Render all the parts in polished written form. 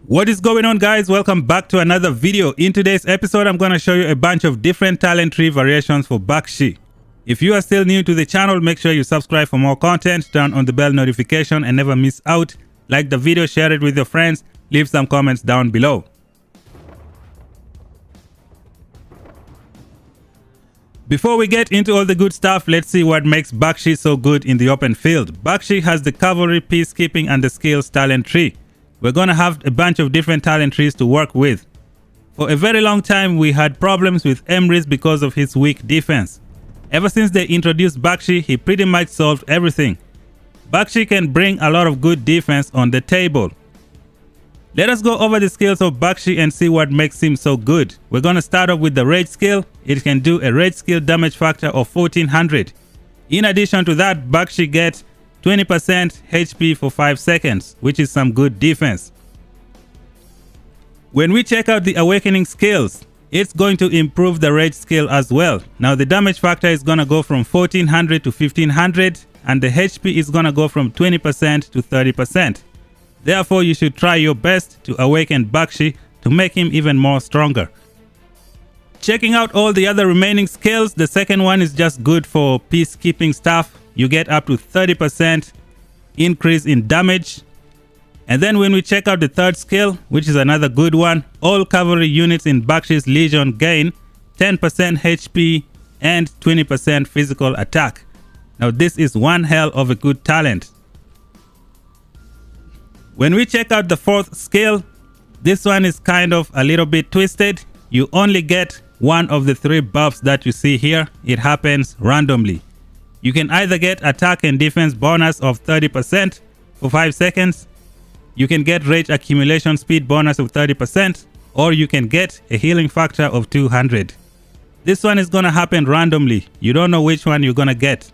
What is going on, guys? Welcome back to another video. In today's episode, I'm going to show you a bunch of different talent tree variations for Bakhshi. If you are still new to the channel, make sure you subscribe for more content, turn on the bell notification and never miss out. Like the video, share it with your friends, leave some comments down below. Before we get into all the good stuff, let's see what makes Bakhshi so good in the open field. Bakhshi has the cavalry, peacekeeping and the skills talent tree. We're gonna have a bunch of different talent trees to work with. For a very long time, we had problems with Emrys because of his weak defense. Ever since they introduced Bakhshi, he pretty much solved everything. Bakhshi can bring a lot of good defense on the table. Let us go over the skills of Bakhshi and see what makes him so good. We're gonna start off with the rage skill. It can do a rage skill damage factor of 1400. In addition to that, Bakhshi gets 20% HP for 5 seconds, which is some good defense. When we check out the awakening skills, it's going to improve the rage skill as well. Now the damage factor is gonna go from 1400 to 1500 and the HP is gonna go from 20% to 30%. Therefore, you should try your best to awaken Bakhshi to make him even more stronger. Checking out all the other remaining skills, the second one is just good for peacekeeping stuff. You get up to 30% increase in damage. And then when we check out the third skill, which is another good one, all cavalry units in Bakhshi's Legion gain 10% HP and 20% physical attack. Now this is one hell of a good talent. When we check out the fourth skill, this one is kind of a little bit twisted. You only get one of the 3 buffs that you see here. It happens randomly. You can either get attack and defense bonus of 30% for 5 seconds. You can get rage accumulation speed bonus of 30%, or you can get a healing factor of 200. This one is gonna happen randomly. You don't know which one you're gonna get.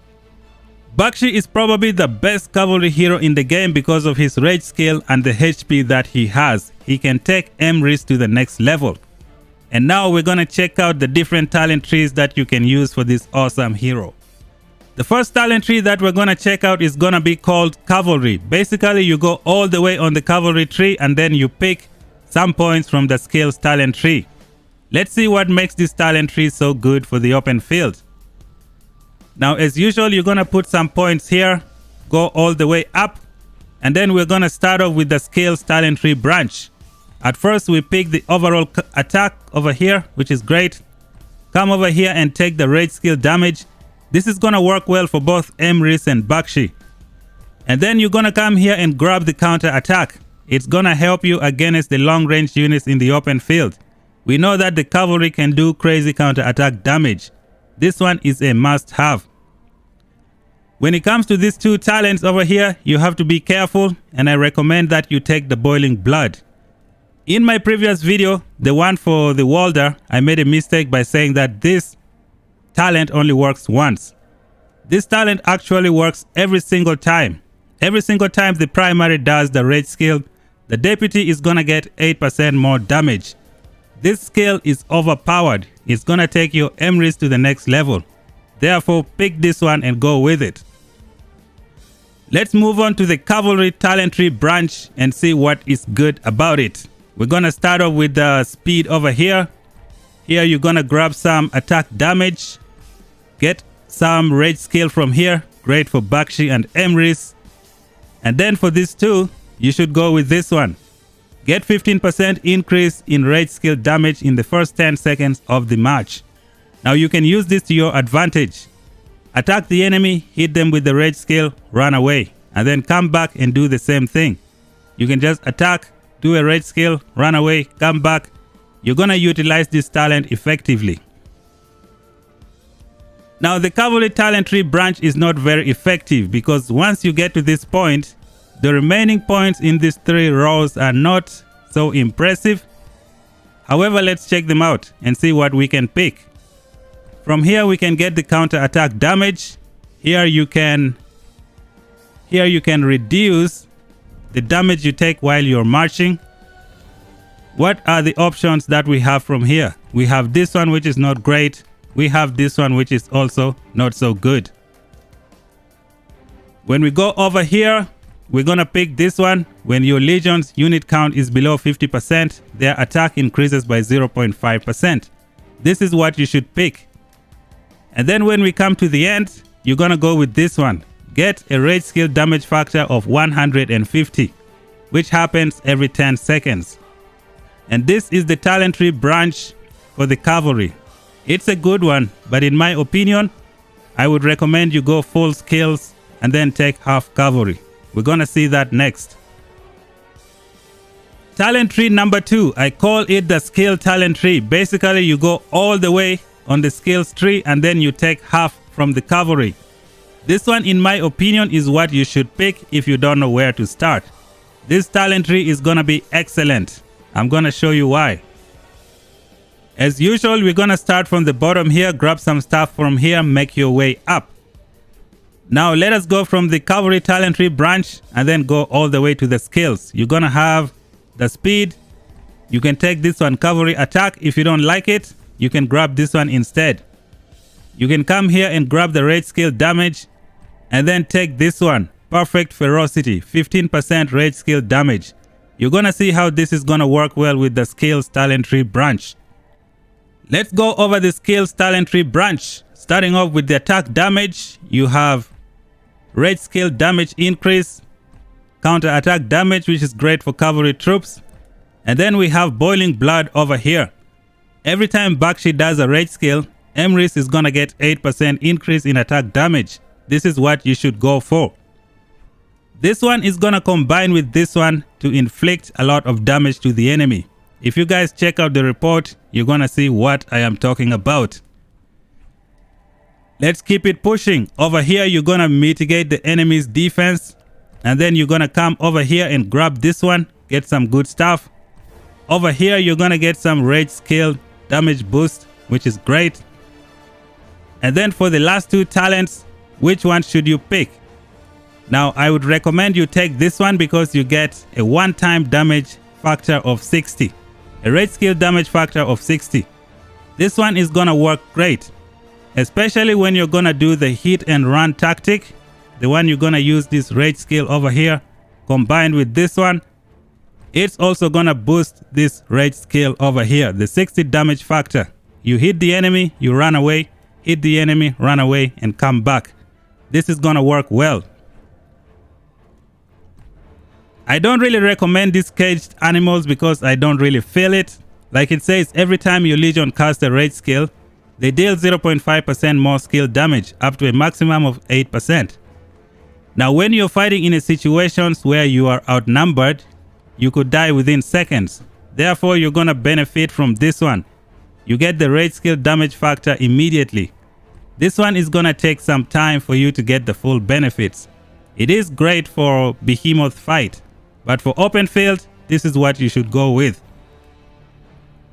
Bakhshi is probably the best cavalry hero in the game because of his rage skill and the HP that he has. He can take Emrys to the next level. And now we're gonna check out the different talent trees that you can use for this awesome hero. The first talent tree that we're gonna check out is gonna be called cavalry. Basically, you go all the way on the cavalry tree and then you pick some points from the skills talent tree. Let's see what makes this talent tree so good for the open field. Now, as usual, you're gonna put some points here, go all the way up, and then we're gonna start off with the skills talent tree branch. At first, we pick the overall attack over here, which is great. Come over here and take the rage skill damage. This is gonna work well for both Emrys and Bakhshi. And then you're gonna come here and grab the counter attack. It's gonna help you against the long range units in the open field. We know that the cavalry can do crazy counter attack damage. This one is a must have. When it comes to these 2 talents over here, you have to be careful, and I recommend that you take the boiling blood. In my previous video, the one for the welder, I made a mistake by saying that this talent only works once. This talent actually works every single time. Every single time the primary does the rage skill, the deputy is gonna get 8% more damage. This skill is overpowered. It's gonna take your Emrys to the next level. Therefore, pick this one and go with it. Let's move on to the cavalry talent tree branch and see what is good about it. We're gonna start off with the speed over here. Here you're gonna grab some attack damage. Get some rage skill from here. Great for Bakhshi and Emrys. And then for these 2, you should go with this one. Get 15% increase in rage skill damage in the first 10 seconds of the match. Now you can use this to your advantage. Attack the enemy, hit them with the rage skill, run away, and then come back and do the same thing. You can just attack, do a rage skill, run away, come back. You're gonna utilize this talent effectively. Now the cavalry talent tree branch is not very effective because once you get to this point, the remaining points in these 3 rows are not so impressive. However, let's check them out and see what we can pick. From here we can get the counter attack damage. Here you can reduce the damage you take while you're marching. What are the options that we have from here? We have this one, which is not great. We have this one, which is also not so good. When we go over here, we're going to pick this one. When your legion's unit count is below 50%, their attack increases by 0.5%. This is what you should pick. And then when we come to the end, you're going to go with this one. Get a rage skill damage factor of 150, which happens every 10 seconds. And this is the talent tree branch for the cavalry. It's a good one, but in my opinion, I would recommend you go full skills and then take half cavalry. We're going to see that next. Talent tree number 2, I call it the skill talent tree. Basically, you go all the way on the skills tree and then you take half from the cavalry. This one, in my opinion, is what you should pick if you don't know where to start. This talent tree is going to be excellent. I'm going to show you why. As usual, we're going to start from the bottom here, grab some stuff from here, make your way up. Now let us go from the cavalry talent tree branch and then go all the way to the skills. You're going to have the speed. You can take this one, cavalry attack. If you don't like it, you can grab this one instead. You can come here and grab the rage skill damage and then take this one, perfect ferocity, 15% rage skill damage. You're going to see how this is going to work well with the skills talent tree branch. Let's go over the skills talent tree branch. Starting off with the attack damage, you have rage skill damage increase, counter attack damage, which is great for cavalry troops. And then we have boiling blood over here. Every time Bakhshi does a rage skill, Tamaris is gonna get 8% increase in attack damage. This is what you should go for. This one is gonna combine with this one to inflict a lot of damage to the enemy. If you guys check out the report, you're gonna see what I am talking about. Let's keep it pushing. Over here, you're gonna mitigate the enemy's defense. And then you're gonna come over here and grab this one, get some good stuff. Over here, you're gonna get some rage skill damage boost, which is great. And then for the last 2 talents, which one should you pick? Now, I would recommend you take this one because you get a one-time damage factor of 60. A rage skill damage factor of 60. This one is gonna work great, especially when you're gonna do the hit and run tactic. The one you're gonna use this rage skill over here combined with this one. It's also gonna boost this rage skill over here, the 60 damage factor. You hit the enemy, you run away, hit the enemy, run away, and come back. This is gonna work well. I don't really recommend these caged animals because I don't really feel it. Like it says, every time your legion casts a rage skill, they deal 0.5% more skill damage, up to a maximum of 8%. Now when you're fighting in a situations where you are outnumbered, you could die within seconds. Therefore, you're gonna benefit from this one. You get the rage skill damage factor immediately. This one is gonna take some time for you to get the full benefits. It is great for behemoth fight, but for open field, this is what you should go with.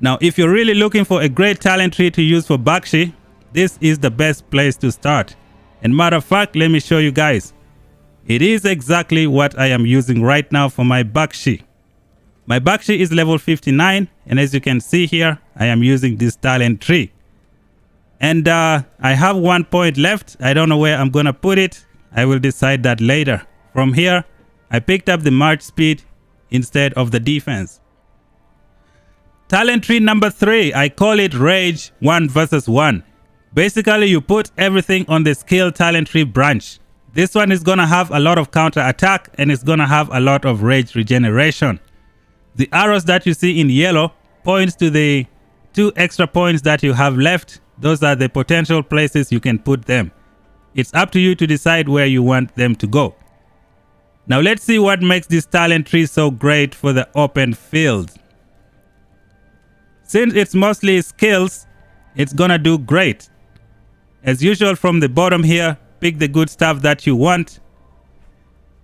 Now, if you're really looking for a great talent tree to use for Bakhshi, this is the best place to start. And matter of fact, let me show you guys. It is exactly what I am using right now for my Bakhshi. My Bakhshi is level 59, and as you can see here, I am using this talent tree. And I have 1 point left. I don't know where I'm gonna put it. I will decide that later. From here, I picked up the march speed instead of the defense. Talent tree number 3, I call it Rage 1 versus 1. Basically, you put everything on the skill talent tree branch. This one is gonna have a lot of counter attack and it's gonna have a lot of rage regeneration. The arrows that you see in yellow points to the 2 extra points that you have left. Those are the potential places you can put them. It's up to you to decide where you want them to go. Now let's see what makes this talent tree so great for the open field. Since it's mostly skills, it's gonna do great. As usual, from the bottom here, pick the good stuff that you want.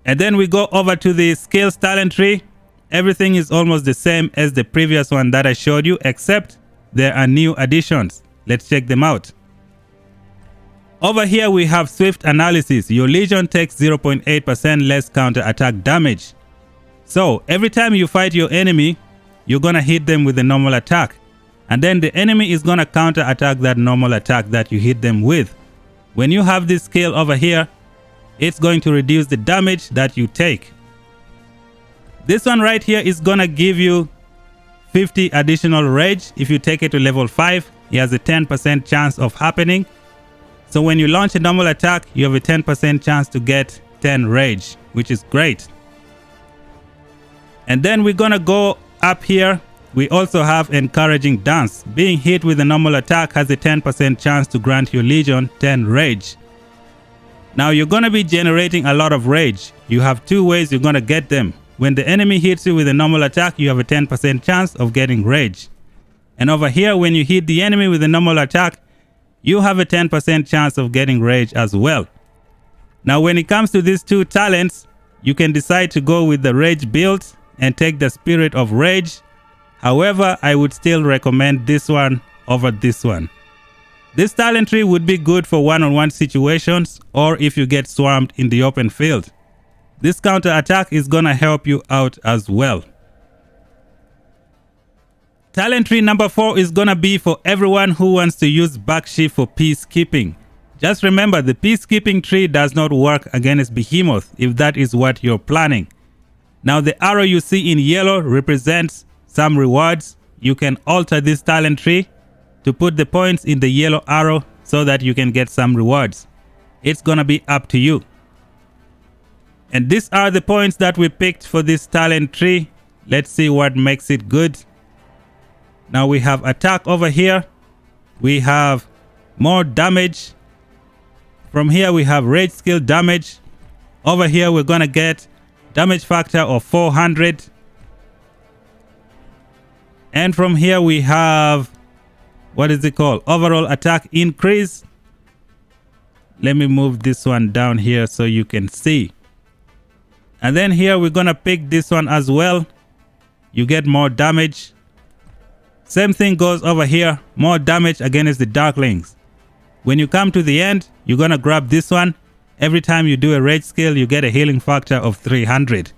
And then we go over to the skills talent tree. Everything is almost the same as the previous one that I showed you, except there are new additions. Let's check them out. Over here we have swift analysis. Your legion takes 0.8% less counter attack damage. So every time you fight your enemy, you're gonna hit them with a normal attack. And then the enemy is gonna counter attack that normal attack that you hit them with. When you have this skill over here, it's going to reduce the damage that you take. This one right here is gonna give you 50 additional rage. If you take it to level 5, it has a 10% chance of happening. So when you launch a normal attack, you have a 10% chance to get 10 rage, which is great. And then we're gonna go up here. We also have encouraging dance. Being hit with a normal attack has a 10% chance to grant your legion 10 rage. Now you're gonna be generating a lot of rage. You have two ways you're gonna get them. When the enemy hits you with a normal attack, you have a 10% chance of getting rage. And over here, when you hit the enemy with a normal attack, you have a 10% chance of getting rage as well. Now when it comes to these two talents, you can decide to go with the rage build and take the spirit of rage. However, I would still recommend this one over this one. This talent tree would be good for one-on-one situations or if you get swarmed in the open field. This counter attack is gonna help you out as well. Talent tree number 4 is gonna be for everyone who wants to use Bakhshi for peacekeeping. Just remember, the peacekeeping tree does not work against Behemoth if that is what you're planning. Now the arrow you see in yellow represents some rewards. You can alter this talent tree to put the points in the yellow arrow so that you can get some rewards. It's gonna be up to you. And these are the points that we picked for this talent tree. Let's see what makes it good. Now we have attack over here. We have more damage. From here we have rage skill damage. Over here we're gonna get damage factor of 400. And from here we have, what is it called? Overall attack increase. Let me move this one down here so you can see. And then here we're gonna pick this one as well. You get more damage. Same thing goes over here, more damage against the darklings. When you come to the end, you're gonna grab this one. Every time you do a rage skill, you get a healing factor of 300.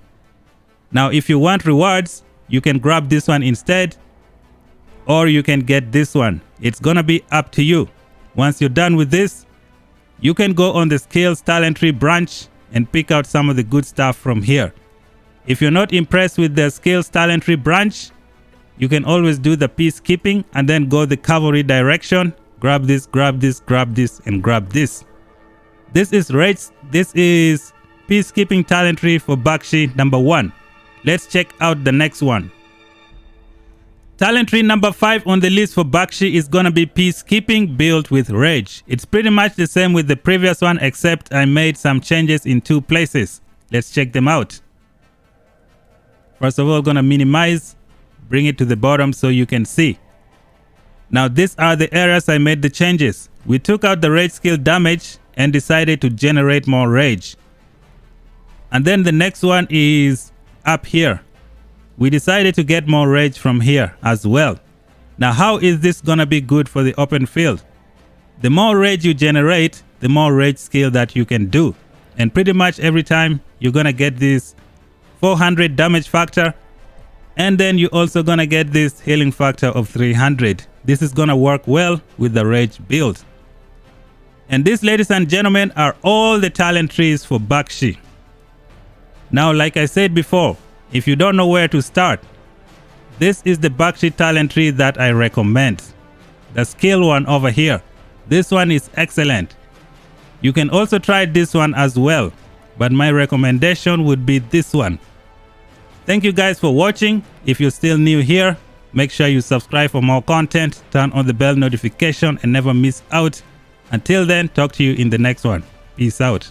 Now if you want rewards, you can grab this one instead, or you can get this one. It's gonna be up to you. Once you're done with this, you can go on the skills talent tree branch and pick out some of the good stuff from here. If you're not impressed with the skills talent tree branch, you can always do the peacekeeping and then go the cavalry direction. Grab this, grab this, grab this, and grab this. This is peacekeeping talent tree for Bakhshi number 1. Let's check out the next one. Talent tree number 5 on the list for Bakhshi is gonna be peacekeeping built with rage. It's pretty much the same with the previous one, except I made some changes in 2 places. Let's check them out. First of all, gonna minimize, bring it to the bottom so you can see. Now these are the areas I made the changes. We took out the rage skill damage and decided to generate more rage. And then the next one is up here. We decided to get more rage from here as well. Now how is this gonna be good for the open field? The more rage you generate, the more rage skill that you can do. And pretty much every time you're gonna get this 400 damage factor, and then you're also gonna get this healing factor of 300. This is gonna work well with the rage build. And these, ladies and gentlemen, are all the talent trees for Bakhshi. Now, like I said before, if you don't know where to start, this is the Bakhshi talent tree that I recommend. The skill one over here. This one is excellent. You can also try this one as well, but my recommendation would be this one. Thank you guys for watching. If you're still new here, make sure you subscribe for more content, turn on the bell notification and never miss out. Until then, talk to you in the next one. Peace out.